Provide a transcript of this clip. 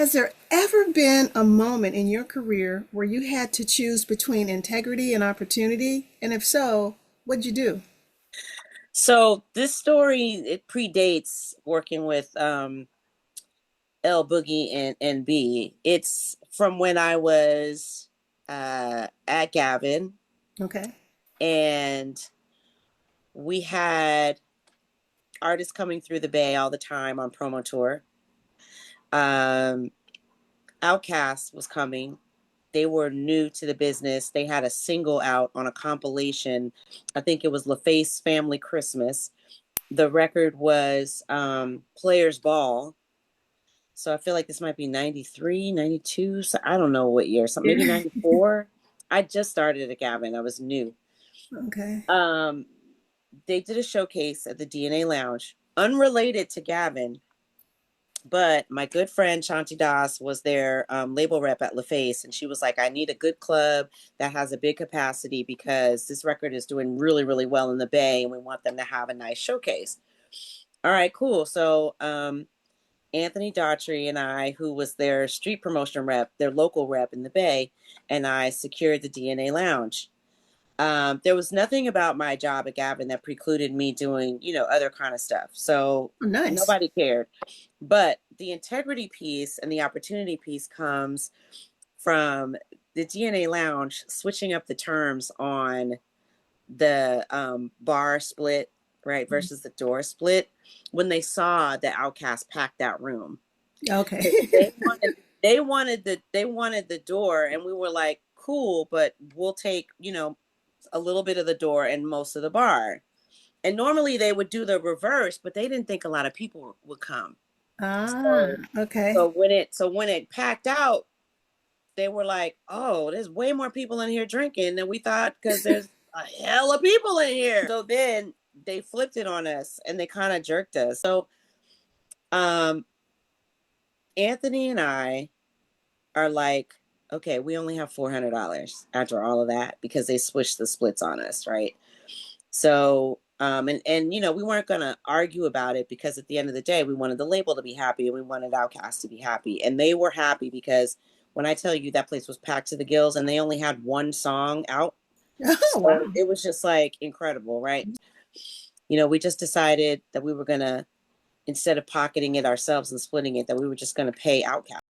Has there ever been a moment in your career where you had to choose between integrity and opportunity? And if so, what'd you do? So this story, it predates working with L Boogie and B. It's from when I was at Gavin, Okay. and we had artists coming through the Bay all the time on promo tour. Um, Outkast was coming. They were new to the business. They had a single out on a compilation. I think it was LaFace Family Christmas. The record was Players Ball. So I feel like this might be 93, 92. So I don't know what year. So maybe Yeah. 94. I just started at Gavin. I was new. Okay. Um, they did a showcase at the DNA Lounge, unrelated to Gavin, but my good friend Shanti Das was their label rep at LaFace, and she was like, I need a good club that has a big capacity because this record is doing really, really well in the Bay, and we want them to have a nice showcase. All right, cool. So Anthony Daughtry and I, who was their street promotion rep, their local rep in the Bay, and I secured the DNA Lounge. There was nothing about my job at Gavin that precluded me doing, other kind of stuff. So Oh, nice. nobody cared. But the integrity piece and the opportunity piece comes from the DNA Lounge switching up the terms on the bar split, right, versus the door split when they saw the Outcast pack that room. Okay. They wanted the door, and we were like, cool, but we'll take, a little bit of the door and most of the bar. And normally they would do the reverse, but they didn't think a lot of people would come. Ah, So okay. so when it packed out, they were like, "Oh, there's way more people in here drinking than we thought because there's a hell of people in here." So then they flipped it on us and they kind of jerked us. So um Anthony and I are like, okay, we only have $400 after all of that because they switched the splits on us, right? So, and we weren't gonna argue about it because at the end of the day, we wanted the label to be happy and we wanted Outkast to be happy, and they were happy because when I tell you that place was packed to the gills and they only had one song out, Oh, so wow. it was just like incredible, right? We just decided that we were gonna, instead of pocketing it ourselves and splitting it, that we were just gonna pay Outkast.